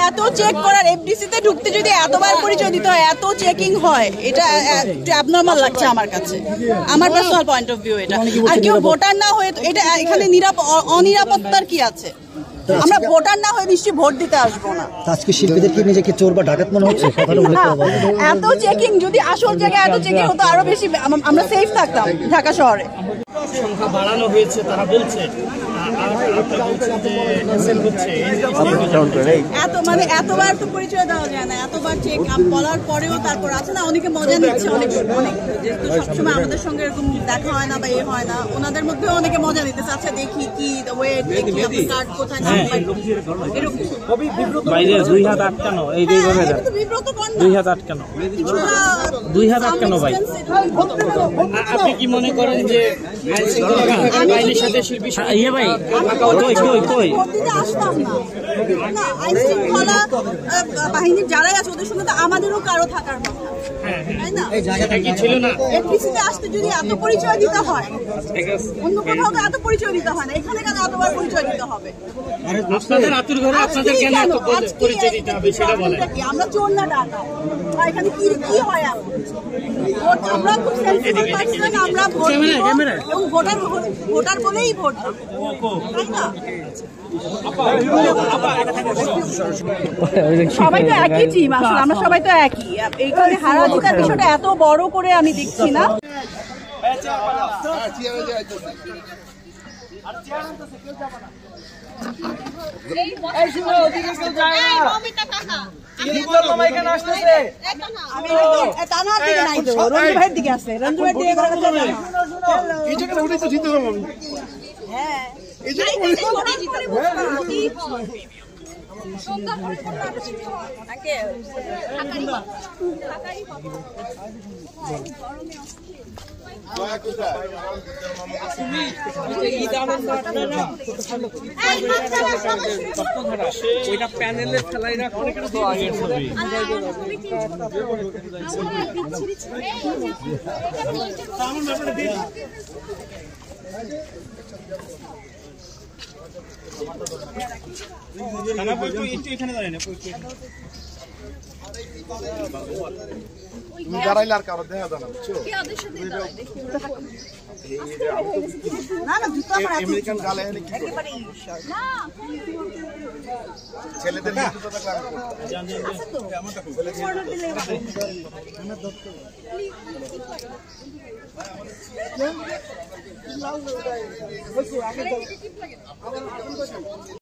এত চেক করার এফডিসিতে ঢুকতে যদি এতবার পরিচয় দিতে হয়, এত চেকিং হয়, এটা একটু অ্যাবনর্মাল লাগছে আমার কাছে, আমার পার্সোনাল পয়েন্ট অফ ভিউ। এটা আর কেউ ভোটার না হয়ে এটা এখানে অনিরাপত্তার কি আছে? আমরা ভোটার না হয়ে নিশ্চয়ই ভোট দিতে আসবো না। আজকে শিল্পীদের কি নিজেকে চোর বা ডাকাত মনে হচ্ছে? এত চেকিং, যদি আসল জায়গায় এত চেকিং হতো আরো বেশি আমরা সেফ থাকতাম ঢাকা শহরে। সংখ্যা বাড়ানো হয়েছে তারা বলছে, এতবার তো পরিচয় দেওয়া যায় না, এতবার চেক বলার পরেও তারপর আছে না, অনেকে মজা নিচ্ছে, অনেক যেহেতু সবসময় আমাদের সঙ্গে এরকম দেখা হয় না বা এ হয় না, ওনাদের মধ্যেও অনেকে মজা নিতেছে। আচ্ছা দেখি কি ওয়েট, দেখি আপনি কার্ড কোথায় বাইরে 2 হাত আটকানো, এই দুই হাত আটকানো, 2 হাত আটকানো। ভাই আপনি কি মনে করেন যে আইন শৃঙ্খলা বাহিনীর সাথে শিল্পী ভাই বাহিনীর যারাই আছে ওদের সঙ্গে তো আমাদেরও কারো থাকার কথা, তাই না? ছিল না এফডিসিতে আসতে যদি এত পরিচয় দিতে হয়, অন্য কোথাও এত পরিচয় দিতে হয় না, এখানে কেন এতবার পরিচয় দিতে হবে? আপনাদের আতুর ঘরে আপনাদের কেন এত পরিচয় দিতে হবে সেটা বলেন। আমরা চোর না ডাকাত, এখানে কি কি হয়? আমরা খুব সেন্সিটিভ পারসন, আমরা ভোট এবং ভোটার বলেই ভোট, তাই না? সবাই তো একই টিম, আসলে আমরা সবাই তো একই। এইখানে হারা জিতার বিষয়টা এত বড় করে আমি দেখছি না। ভাইয়ের দিকে আছে, রঞ্জু ভাইয়ের দিকে ওইটা প্যানেলের খেলাই রাখো। দাঁড়াইলে আর কারো দেখা যায় না, বুঝছো? আমেরিকান গালে ছেলেদের